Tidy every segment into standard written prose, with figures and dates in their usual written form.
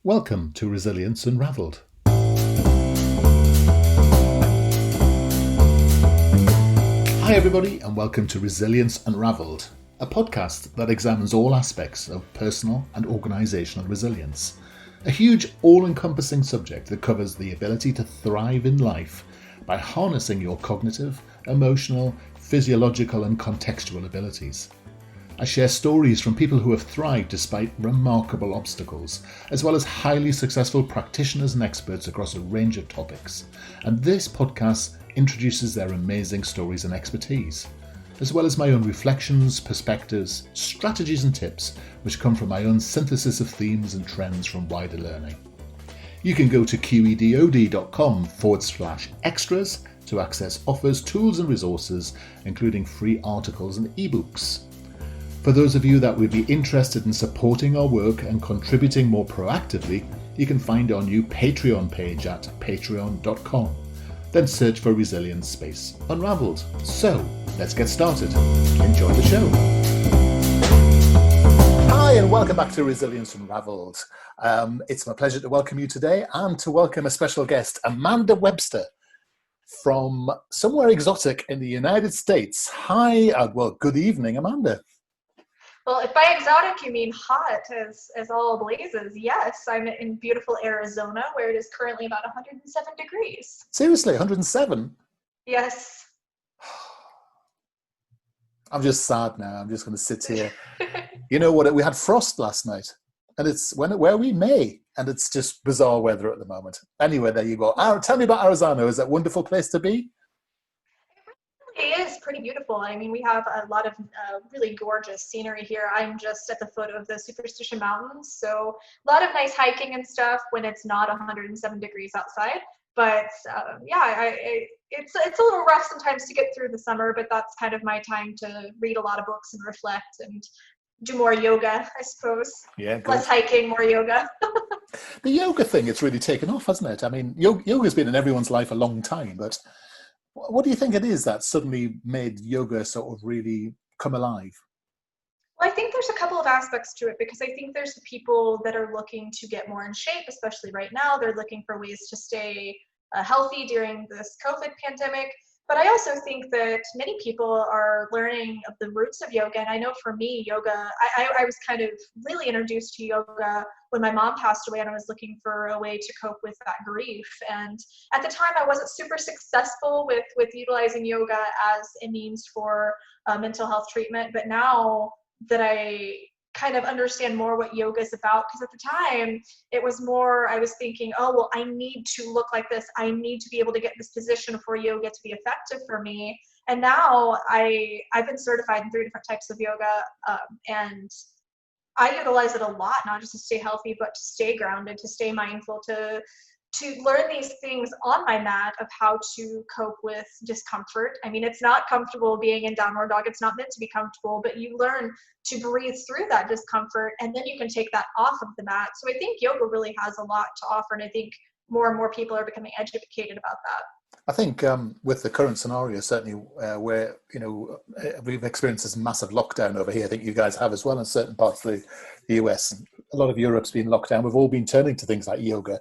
Welcome to Resilience Unravelled. Hi everybody and welcome to Resilience Unravelled, a podcast that examines all aspects of personal and organisational resilience. A huge all-encompassing subject that covers the ability to thrive in life by harnessing your cognitive, emotional, physiological and contextual abilities. I share stories from people who have thrived despite remarkable obstacles, as well as highly successful practitioners and experts across a range of topics. And this podcast introduces their amazing stories and expertise, as well as my own reflections, perspectives, strategies and tips, which come from my own synthesis of themes and trends from wider learning. You can go to qedod.com/extras to access offers, tools and resources, including free articles and ebooks. For those of you that would be interested in supporting our work and contributing more proactively, you can find our new Patreon page at patreon.com. Then search for Resilience Space Unravelled. So, let's get started. Enjoy the show. Hi, and welcome back to Resilience Unravelled. It's my pleasure to welcome you today and to welcome a special guest, Amanda Webster, from somewhere exotic in the United States. Hi, good evening, Amanda. Well, if by exotic you mean hot as all blazes, yes, I'm in beautiful Arizona where it is currently about 107 degrees. Seriously, 107? Yes. I'm just sad now. I'm just going to sit here. You know what? We had frost last night, and where are we? May, and it's just bizarre weather at the moment. Anyway, there you go. Tell me about Arizona. Is that a wonderful place to be? It is pretty beautiful. I mean, we have a lot of really gorgeous scenery here. I'm just at the foot of the Superstition Mountains, so a lot of nice hiking and stuff when it's not 107 degrees outside. But it's a little rough sometimes to get through the summer, but that's kind of my time to read a lot of books and reflect and do more yoga, I suppose. Yeah, good. Less hiking, more yoga. The yoga thing, it's really taken off, hasn't it? I mean, yoga's been in everyone's life a long time, but what do you think it is that suddenly made yoga sort of really come alive? Well, I think there's a couple of aspects to it because I think there's the people that are looking to get more in shape, especially right now. They're looking for ways to stay healthy during this COVID pandemic. But I also think that many people are learning of the roots of yoga. And I know for me, yoga, I was kind of really introduced to yoga when my mom passed away and I was looking for a way to cope with that grief. And at the time, I wasn't super successful with utilizing yoga as a means for mental health treatment. But now that I kind of understand more what yoga is about, because at the time it was more, I was thinking, oh, well, I need to look like this. I need to be able to get this position for yoga to be effective for me. And now I've been certified in 3 different types of yoga, and I utilize it a lot, not just to stay healthy, but to stay grounded, to stay mindful, to learn these things on my mat of how to cope with discomfort. I mean, it's not comfortable being in downward dog. It's not meant to be comfortable, but you learn to breathe through that discomfort, and then you can take that off of the mat. So I think yoga really has a lot to offer, and I think more and more people are becoming educated about that. I think with the current scenario, certainly where, we've experienced this massive lockdown over here. I think you guys have as well in certain parts of the US. A lot of Europe's been locked down. We've all been turning to things like yoga.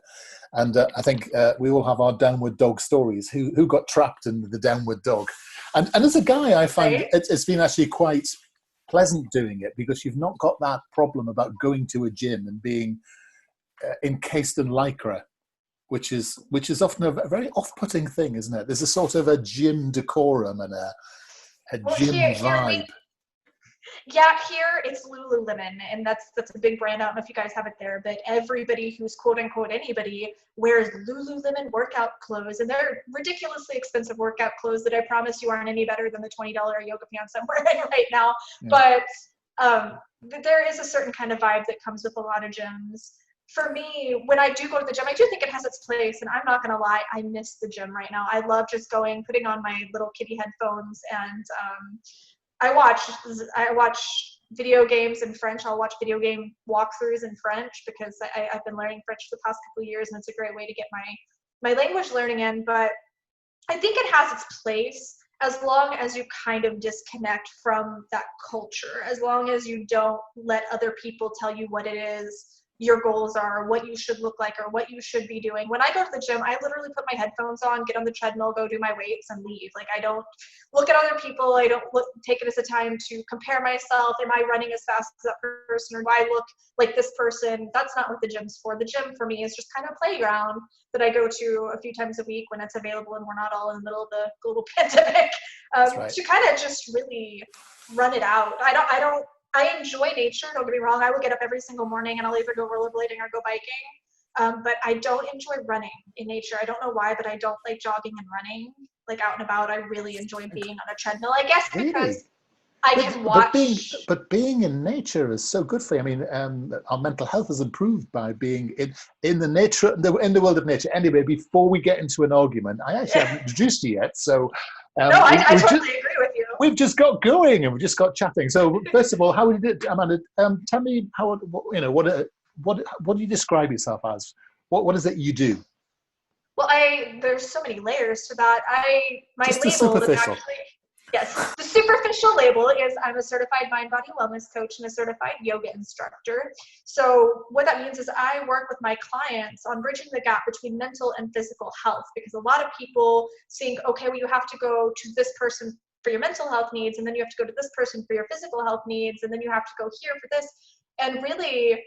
And I think we all have our downward dog stories. Who got trapped in the downward dog? And as a guy, I find it's been actually quite pleasant doing it because you've not got that problem about going to a gym and being encased in lycra, which is often a very off-putting thing, isn't it? There's a sort of a gym decorum and a gym vibe. Here it's Lululemon, and that's a big brand. I don't know if you guys have it there, but everybody who's quote unquote anybody wears Lululemon workout clothes, and they're ridiculously expensive workout clothes that I promise you aren't any better than the $20 yoga pants I'm wearing right now. Yeah. But there is a certain kind of vibe that comes with a lot of gyms. For me, when I do go to the gym, I do think it has its place, and I'm not going to lie, I miss the gym right now. I love just going, putting on my little kitty headphones, and I watch video games in French. I'll watch video game walkthroughs in French because I've been learning French for the past couple of years, and it's a great way to get my language learning in. But I think it has its place as long as you kind of disconnect from that culture, as long as you don't let other people tell you what it is your goals are, what you should look like, or what you should be doing. When I go to the gym, I literally put my headphones on, get on the treadmill, go do my weights, and leave. Like, I don't look at other people. I don't take it as a time to compare myself. Am I running as fast as that person, or do I look like this person? That's not what the gym's for. The gym for me is just kind of a playground that I go to a few times a week when it's available and we're not all in the middle of the global pandemic, Right. to kind of just really run it out. I enjoy nature, don't get me wrong. I will get up every single morning and I'll either go rollerblading or go biking. But I don't enjoy running in nature. I don't know why, but I don't like jogging and running, like out and about. I really enjoy being on a treadmill, I guess, because Really? I can watch. But being in nature is so good for you. I mean, our mental health is improved by being in the nature, in the world of nature. Anyway, before we get into an argument, I actually haven't introduced you yet. So, No, I totally agree with you. we've just got going and we've just got chatting. So, first of all, how did it, Amanda? Tell me how, what do you describe yourself as? What is it you do? Well, there's so many layers to that. My Just the label is superficial. actually, yes, the superficial label is I'm a certified mind body wellness coach and a certified yoga instructor. So what that means is I work with my clients on bridging the gap between mental and physical health, because a lot of people think, okay, well, you have to go to this person for your mental health needs, and then you have to go to this person for your physical health needs, and then you have to go here for this. And really,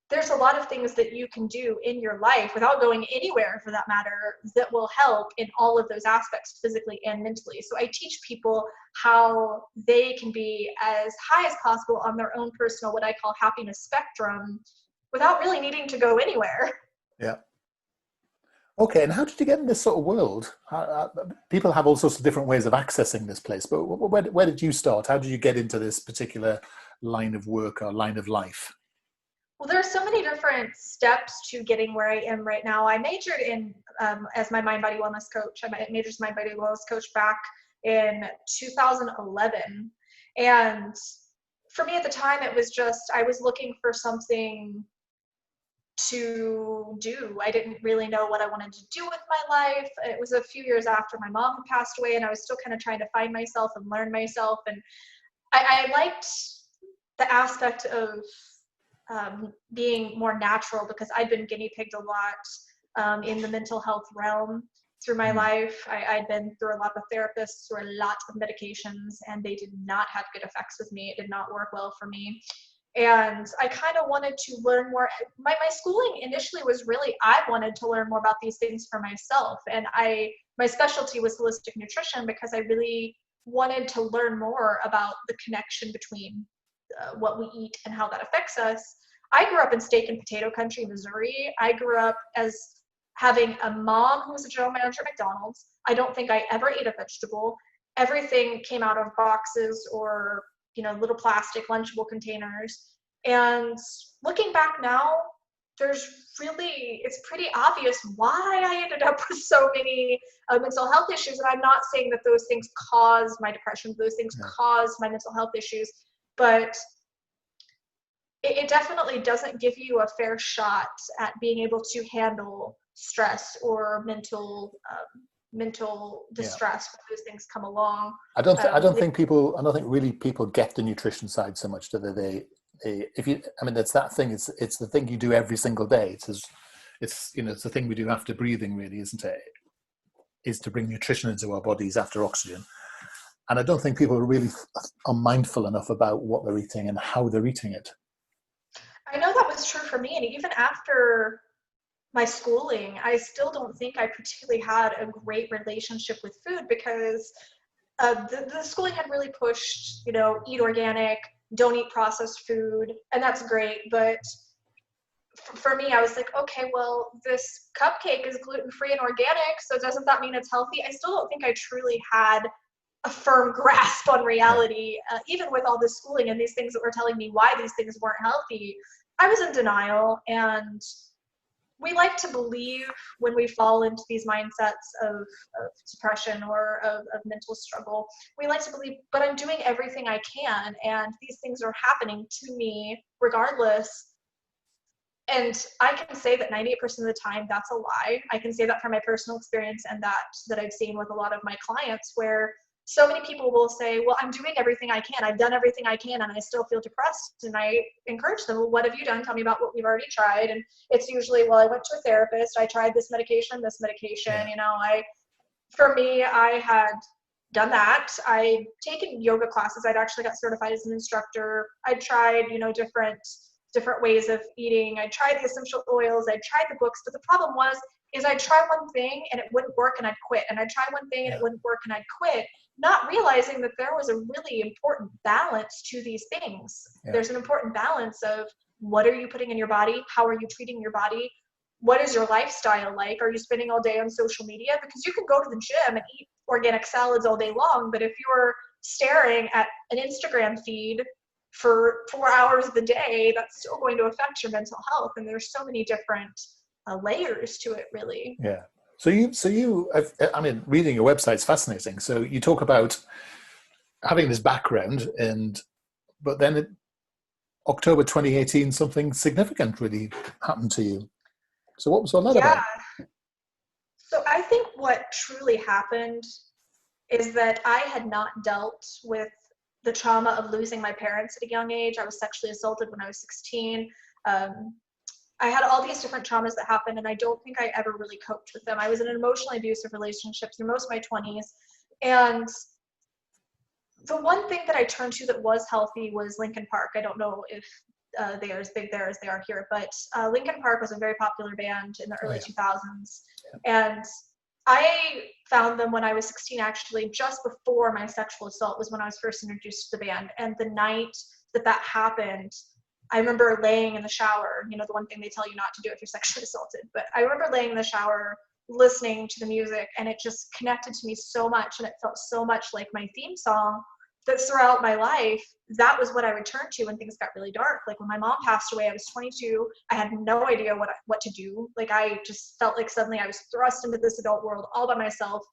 there's a lot of things that you can do in your life without going anywhere for that matter that will help in all of those aspects, physically and mentally. So I teach people how they can be as high as possible on their own personal, what I call happiness spectrum, without really needing to go anywhere. Yeah. Okay, and how did you get in this sort of world? People have all sorts of different ways of accessing this place, but where did you start? How did you get into this particular line of work or line of life? Well, there are so many different steps to getting where I am right now. I majored in, as my mind body wellness coach, I majored as mind body wellness coach back in 2011. And for me at the time, it was just, I was looking for something to do. I didn't really know what I wanted to do with my life. It was a few years after my mom had passed away, and I was still kind of trying to find myself and learn myself. And I liked the aspect of being more natural, because I'd been guinea pigged a lot in the mental health realm through my life. I'd been through a lot of therapists, through a lot of medications, and they did not have good effects with me. It did not work well for me. And I kind of wanted to learn more. My schooling initially was really, I wanted to learn more about these things for myself. And my specialty was holistic nutrition, because I really wanted to learn more about the connection between what we eat and how that affects us. I grew up in steak and potato country, Missouri. I grew up as having a mom who was a general manager at McDonald's. I don't think I ever ate a vegetable. Everything came out of boxes or, little plastic lunchable containers. And looking back now, it's pretty obvious why I ended up with so many mental health issues. And I'm not saying that those things caused my depression, those things caused my mental health issues, but it definitely doesn't give you a fair shot at being able to handle stress or mental distress when those things come along. I don't think really people get the nutrition side so much, do they? It's that thing. It's the thing you do every single day. It's the thing we do after breathing, really, isn't it? Is to bring nutrition into our bodies after oxygen. And I don't think people really are mindful enough about what they're eating and how they're eating it. I know that was true for me. And even after my schooling, I still don't think I particularly had a great relationship with food, because the schooling had really pushed, eat organic, don't eat processed food, and that's great. But for me, I was like, okay, well, this cupcake is gluten-free and organic, so doesn't that mean it's healthy? I still don't think I truly had a firm grasp on reality, even with all this schooling and these things that were telling me why these things weren't healthy. I was in denial. And we like to believe, when we fall into these mindsets of depression or of mental struggle, we like to believe, but I'm doing everything I can, and these things are happening to me regardless. And I can say that 98% of the time that's a lie. I can say that from my personal experience, and that I've seen with a lot of my clients, where so many people will say, well, I'm doing everything I can. I've done everything I can and I still feel depressed. And I encourage them, well, what have you done? Tell me about what we've already tried. And it's usually, well, I went to a therapist. I tried this medication. Yeah. You know, for me, I had done that. I'd taken yoga classes. I'd actually got certified as an instructor. I tried, you know, different ways of eating. I tried the essential oils. I tried the books. But the problem is I'd try one thing and it wouldn't work and I'd quit. And I'd try one thing and it wouldn't work and I'd quit, not realizing that there was a really important balance to these things. Yeah. There's an important balance of what are you putting in your body? How are you treating your body? What is your lifestyle like? Are you spending all day on social media? Because you can go to the gym and eat organic salads all day long, but if you're staring at an Instagram feed for 4 hours of the day, that's still going to affect your mental health. And there's so many different layers to it, really. Yeah. I mean, reading your website is fascinating. So you talk about having this background, but then October 2018, something significant really happened to you. So what was all that about? So I think what truly happened is that I had not dealt with the trauma of losing my parents at a young age. I was sexually assaulted when I was 16. I had all these different traumas that happened, and I don't think I ever really coped with them. I was in an emotionally abusive relationship through most of my 20s. And the one thing that I turned to that was healthy was Linkin Park. I don't know if they are as big there as they are here, but Linkin Park was a very popular band in the early 2000s. Yeah. And I found them when I was 16, actually, just before my sexual assault was when I was first introduced to the band. And the night that happened, I remember laying in the shower, you know, the one thing they tell you not to do if you're sexually assaulted. But I remember laying in the shower, listening to the music, and it just connected to me so much, and it felt so much like my theme song that throughout my life, that was what I would turn to when things got really dark. Like when my mom passed away, I was 22. I had no idea what to do. Like I just felt like suddenly I was thrust into this adult world all by myself.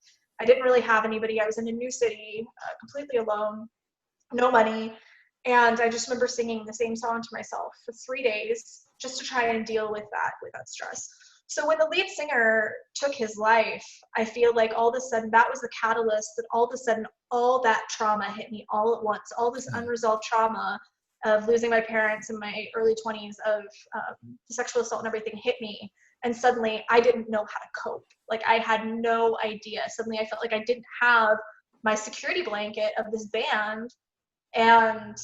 I didn't really have anybody. I was in a new city, completely alone, no money. And I just remember singing the same song to myself for 3 days just to try and deal with that stress. So when the lead singer took his life, I feel like all of a sudden that was the catalyst that all of a sudden all that trauma hit me all at once. All this unresolved trauma of losing my parents in my early 20s, of sexual assault and everything hit me. And suddenly I didn't know how to cope. Like I had no idea. Suddenly I felt like I didn't have my security blanket of this band, and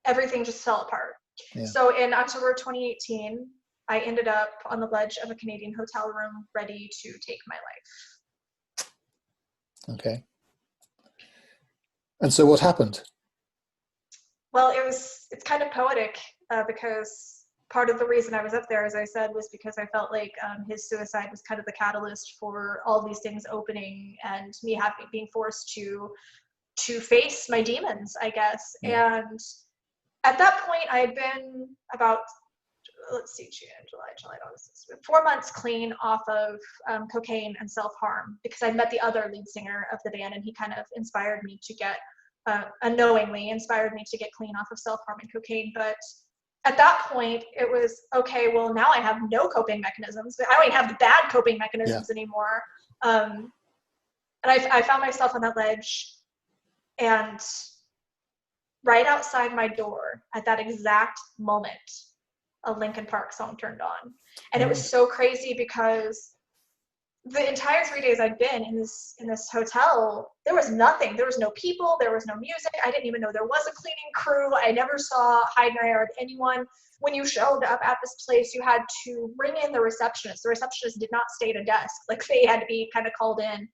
everything just fell apart. Yeah. So in October 2018, I ended up on the ledge of a Canadian hotel room ready to take my life. Okay. And so what happened? Well, it's kind of poetic because part of the reason I was up there, as I said, was because I felt like his suicide was kind of the catalyst for all these things opening and me being forced to face my demons, I guess. Yeah. And at that point, I had been about, June, July, August, 4 months clean off of cocaine and self-harm, because I met the other lead singer of the band, and he kind of inspired me to get, unknowingly inspired me to get clean off of self-harm and cocaine. But at that point, it was, okay, well, now I have no coping mechanisms. I don't even have the bad coping mechanisms anymore. And I found myself on that ledge, and right outside my door at that exact moment, a Linkin Park song turned on. And it was so crazy because the entire 3 days I'd been in this hotel, there was nothing. There was no people. There was no music. I didn't even know there was a cleaning crew. I never saw hide nor hair of anyone. When you showed up at this place, you had to ring in the receptionist. The receptionist did not stay at a desk. Like they had to be kind of called in.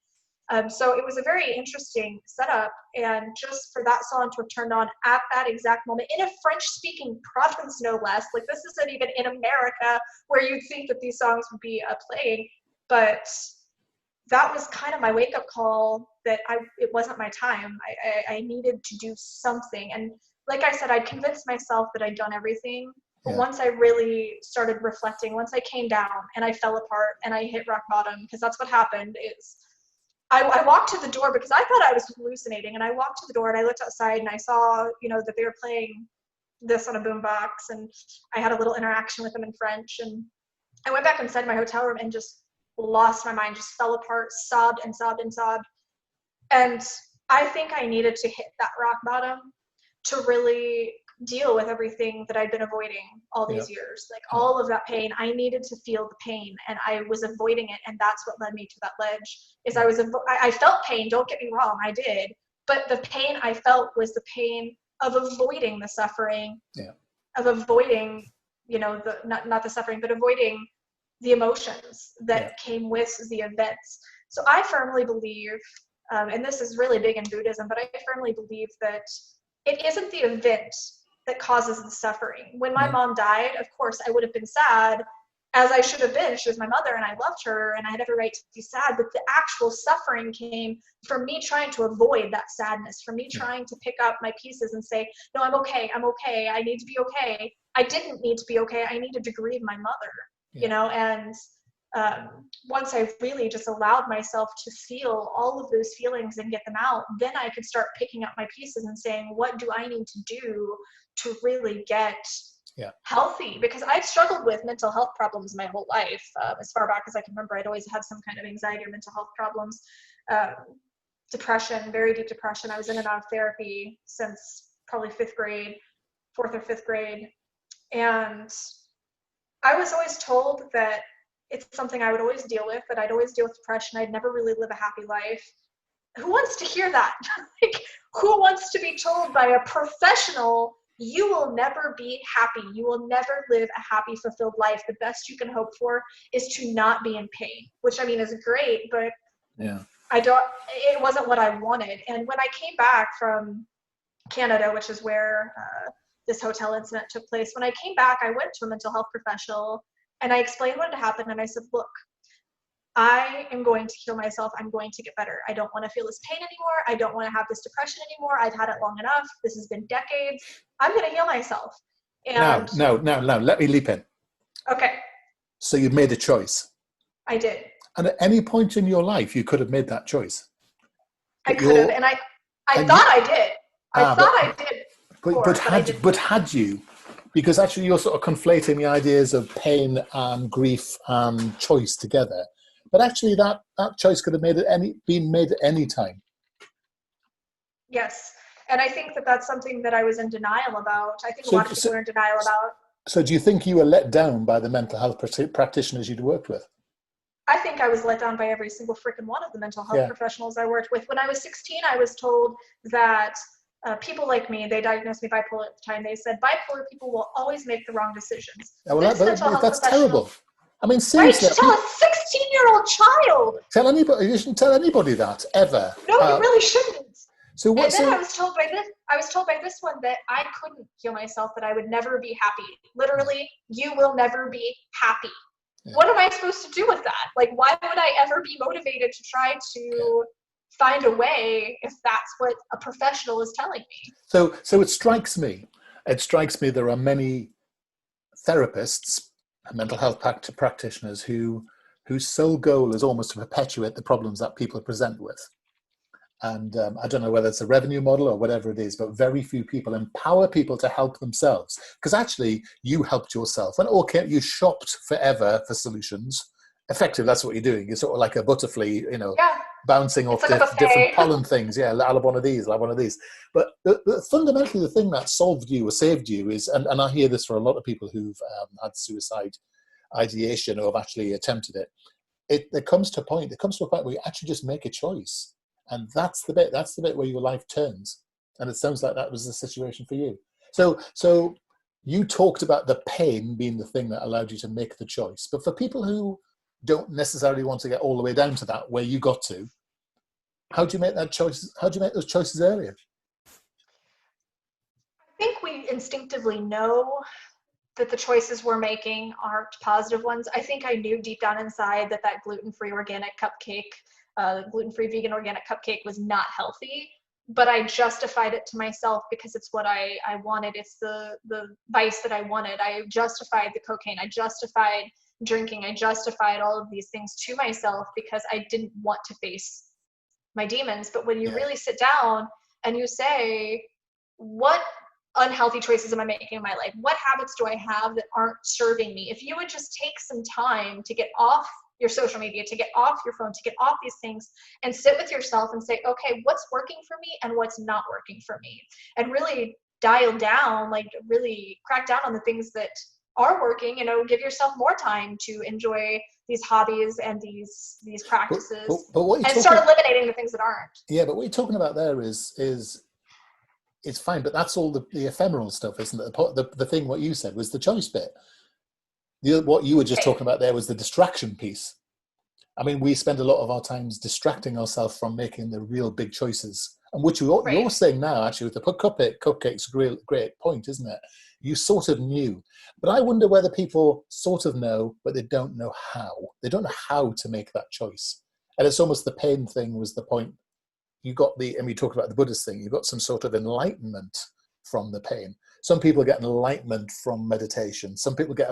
So it was a very interesting setup, and just for that song to have turned on at that exact moment in a French-speaking province, no less. Like this isn't even in America where you'd think that these songs would be playing, but that was kind of my wake-up call that it wasn't my time. I needed to do something, and like I said, I'd convinced myself that I'd done everything. But once I really started reflecting, once I came down and I fell apart and I hit rock bottom, because that's what happened, is I walked to the door because I thought I was hallucinating, and I walked to the door and I looked outside and I saw, that they were playing this on a boombox, and I had a little interaction with them in French, and I went back inside my hotel room and just lost my mind, just fell apart, sobbed and sobbed and sobbed. And I think I needed to hit that rock bottom to really deal with everything that I'd been avoiding all Yeah. these years. Like Yeah. all of that pain, I needed to feel the pain, and I was avoiding it, and that's what led me to that ledge. Is I felt pain, don't get me wrong, I did, but the pain I felt was the pain of avoiding the suffering, Yeah. of avoiding, the not the suffering, but avoiding the emotions that came with the events. So I firmly believe, and this is really big in Buddhism, but I firmly believe that it isn't the event that causes the suffering. When my mom died, of course, I would have been sad, as I should have been. She was my mother, and I loved her, and I had every right to be sad. But the actual suffering came from me trying to avoid that sadness, from me trying to pick up my pieces and say, no, I'm okay, I need to be okay. I didn't need to be okay. I needed to grieve my mother, and once I really just allowed myself to feel all of those feelings and get them out, then I could start picking up my pieces and saying, what do I need to do to really get healthy? Because I've struggled with mental health problems my whole life. As far back as I can remember, I'd always had some kind of anxiety or mental health problems. Depression, very deep depression. I was in and out of therapy since probably fourth or fifth grade. And I was always told that it's something I would always deal with, that I'd always deal with depression. I'd never really live a happy life. Who wants to hear that? Like, who wants to be told by a professional, you will never be happy. You will never live a happy, fulfilled life. The best you can hope for is to not be in pain, which I mean is great, but it wasn't what I wanted. And when I came back from Canada, which is where this hotel incident took place, when I came back, I went to a mental health professional and I explained what had happened. And I said, look, I am going to heal myself. I'm going to get better. I don't want to feel this pain anymore. I don't want to have this depression anymore. I've had it long enough. This has been decades. I'm going to heal myself. And Now, let me leap in. Okay. So you made a choice. I did. And at any point in your life, you could have made that choice. I could have, and I thought I did. I did. But had you? Because actually you're sort of conflating the ideas of pain and grief and choice together. But actually that choice could have been made at any time. Yes. And I think that that's something that I was in denial about. I think a lot of people are in denial about. So do you think you were let down by the mental health practitioners you'd worked with? I think I was let down by every single freaking one of the mental health professionals I worked with. When I was 16, I was told that people like me, they diagnosed me bipolar at the time. They said bipolar people will always make the wrong decisions. Well, that's terrible. I mean, seriously. Right, to tell a 16-year-old child. You shouldn't tell anybody that, ever. No, you really shouldn't. I was told by this one that I couldn't heal myself, that I would never be happy. Literally, you will never be happy. Yeah. What am I supposed to do with that? Like, why would I ever be motivated to try to find a way if that's what a professional is telling me? So it strikes me there are many therapists and mental health practitioners whose sole goal is almost to perpetuate the problems that people present with. And I don't know whether it's a revenue model or whatever it is, but very few people empower people to help themselves. Because actually, you helped yourself. And you shopped forever for solutions. Effectively, that's what you're doing. You're sort of like a butterfly, bouncing off different pollen things. Yeah, I'll have one of these, I'll have one of these. But fundamentally, the thing that solved you or saved you is, and I hear this for a lot of people who've had suicide ideation or have actually attempted it, it comes to a point where you actually just make a choice. And that's the bit where your life turns. And it sounds like that was the situation for you. So you talked about the pain being the thing that allowed you to make the choice. But for people who don't necessarily want to get all the way down to that, where you got to, how do you make that choice? How do you make those choices earlier? I think we instinctively know that the choices we're making aren't positive ones. I think I knew deep down inside that gluten-free organic cupcake, gluten-free vegan organic cupcake was not healthy, but I justified it to myself because it's what I wanted. It's the vice that I wanted. I justified the cocaine. I justified drinking. I justified all of these things to myself because I didn't want to face my demons. But when you really sit down and you say, what unhealthy choices am I making in my life? What habits do I have that aren't serving me? If you would just take some time to get off your social media, to get off your phone, to get off these things and sit with yourself and say, okay, what's working for me and what's not working for me? And really dial down, like really crack down on the things that are working, give yourself more time to enjoy these hobbies and these practices, but what you're and start eliminating the things that aren't. Yeah, but what you're talking about there is it's fine, but that's all the ephemeral stuff, isn't it? The thing, what you said was the choice bit. What you were just talking about there was the distraction piece. I mean, we spend a lot of our times distracting ourselves from making the real big choices. And which you're saying now, actually, with the cupcake's a great point, isn't it? You sort of knew. But I wonder whether people sort of know, but they don't know how. They don't know how to make that choice. And it's almost the pain thing was the point. You got and we talked about the Buddhist thing, you got some sort of enlightenment from the pain. Some people get enlightenment from meditation. Some people get...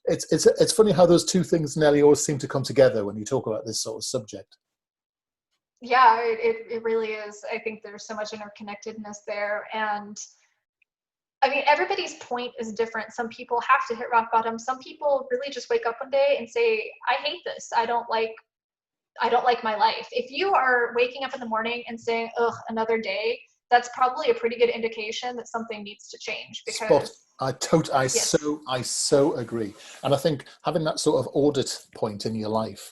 It's funny how those two things, Nelly, always seem to come together when you talk about this sort of subject. Yeah, it really is. I think there's so much interconnectedness there. And I mean, everybody's point is different. Some people have to hit rock bottom. Some people really just wake up one day and say, I hate this. I don't like my life. If you are waking up in the morning and saying, ugh, another day, that's probably a pretty good indication that something needs to change. Because I so agree. And I think having that sort of audit point in your life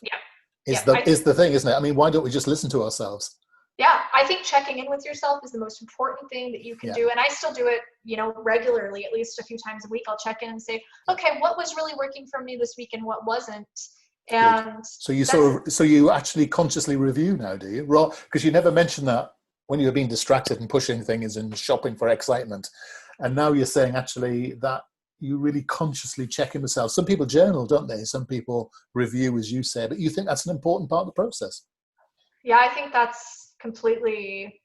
is the thing, isn't it? I mean, why don't we just listen to ourselves? Yeah, I think checking in with yourself is the most important thing that you can do. And I still do it, regularly, at least a few times a week. I'll check in and say, okay, what was really working for me this week and what wasn't? And so you actually consciously review now, do you? Well, because you never mentioned that when you were being distracted and pushing things and shopping for excitement. And now you're saying actually that you really consciously check in with yourself. Some people journal, don't they? Some people review, as you say, but you think that's an important part of the process. Yeah, I think that's completely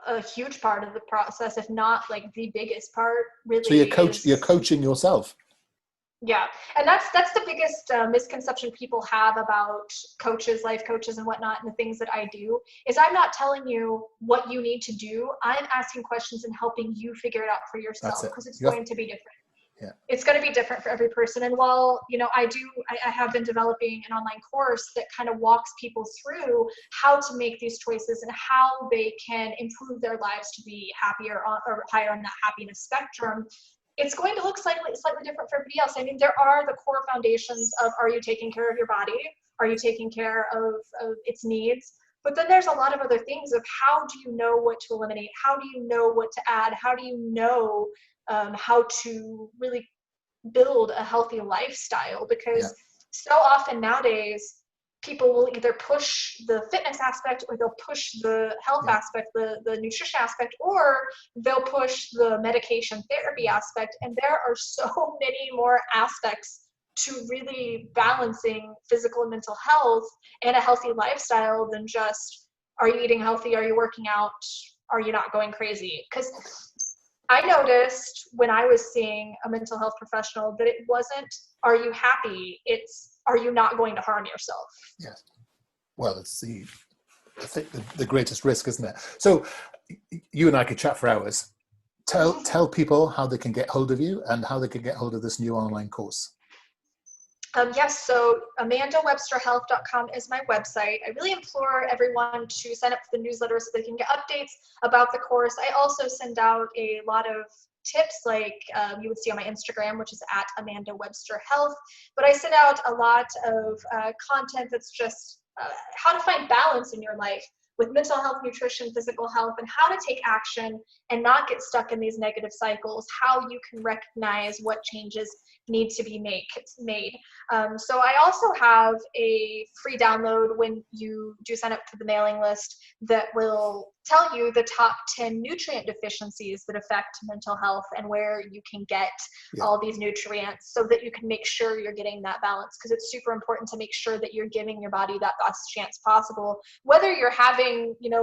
a huge part of the process, if not like the biggest part, really. So you're coaching yourself. Yeah, and that's the biggest misconception people have about coaches, life coaches and whatnot, and the things that I do, is I'm not telling you what you need to do. I'm asking questions and helping you figure it out for yourself, because it's going to be different. Yeah. It's going to be different for every person. And while, I have been developing an online course that kind of walks people through how to make these choices and how they can improve their lives to be happier or higher on that happiness spectrum, it's going to look slightly different for everybody else. I mean, there are the core foundations of, are you taking care of your body? Are you taking care of its needs? But then there's a lot of other things of, how do you know what to eliminate? How do you know what to add? How do you know how to really build a healthy lifestyle? Because so often nowadays, people will either push the fitness aspect, or they'll push the health aspect, the nutrition aspect, or they'll push the medication therapy aspect. And there are so many more aspects to really balancing physical and mental health and a healthy lifestyle than just, are you eating healthy? Are you working out? Are you not going crazy? Because I noticed when I was seeing a mental health professional that it wasn't, are you happy? It's, are you not going to harm yourself? Yes. Well, it's I think the greatest risk, isn't it? So you and I could chat for hours. Tell people how they can get hold of you and how they can get hold of this new online course. Yes, so AmandaWebsterHealth.com is my website. I really implore everyone to sign up for the newsletter so they can get updates about the course. I also send out a lot of tips like you would see on my Instagram, which is at AmandaWebsterHealth. But I send out a lot of content that's just how to find balance in your life with mental health, nutrition, physical health, and how to take action and not get stuck in these negative cycles, how you can recognize what changes need to be made. So I also have a free download when you do sign up for the mailing list that will tell you the top 10 nutrient deficiencies that affect mental health and where you can get all these nutrients so that you can make sure you're getting that balance, because it's super important to make sure that you're giving your body that best chance possible. Whether you're having,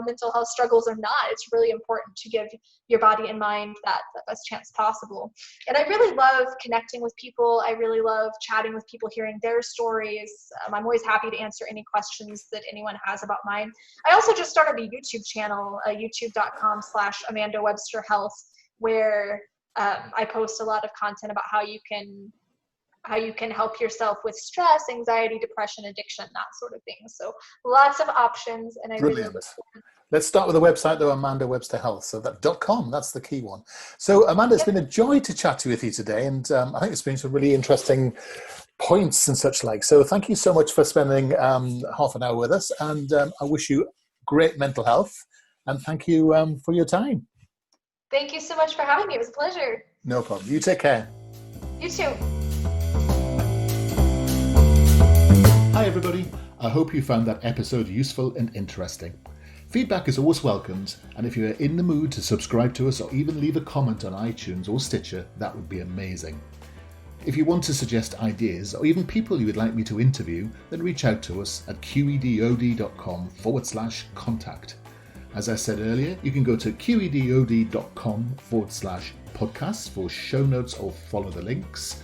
mental health struggles or not, it's really important to give your body and mind that best chance possible. And I really love connecting with people. I really love chatting with people, hearing their stories. I'm always happy to answer any questions that anyone has about mine. I also just started a YouTube channel, youtube.com/AmandaWebsterHealth, where I post a lot of content about how you can how you can help yourself with stress, anxiety, depression, addiction, that sort of thing. So lots of options, and I really Brilliant. look forward. Let's start with the website though, Amanda Webster Health. So that .com, that's the key one. So Amanda, it's Yep. been a joy to chat with you today, and I think it's been some really interesting points and such like. So thank you so much for spending half an hour with us, and I wish you great mental health, and thank you for your time. Thank you so much for having me. It was a pleasure. No problem. You take care. You too. Hi everybody. I hope you found that episode useful and interesting. Feedback is always welcomed, and if you are in the mood to subscribe to us or even leave a comment on iTunes or Stitcher, that would be amazing. If you want to suggest ideas or even people you would like me to interview, then reach out to us at qedod.com/contact. As I said earlier, you can go to qedod.com/podcasts for show notes or follow the links.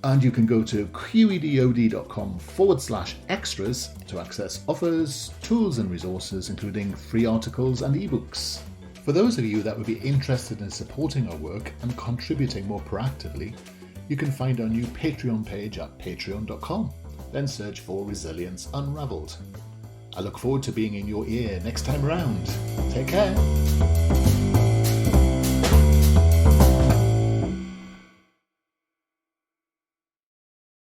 And you can go to qedod.com/extras to access offers, tools and resources, including free articles and ebooks. For those of you that would be interested in supporting our work and contributing more proactively, you can find our new Patreon page at patreon.com. Then search for Resilience Unravelled. I look forward to being in your ear next time around. Take care.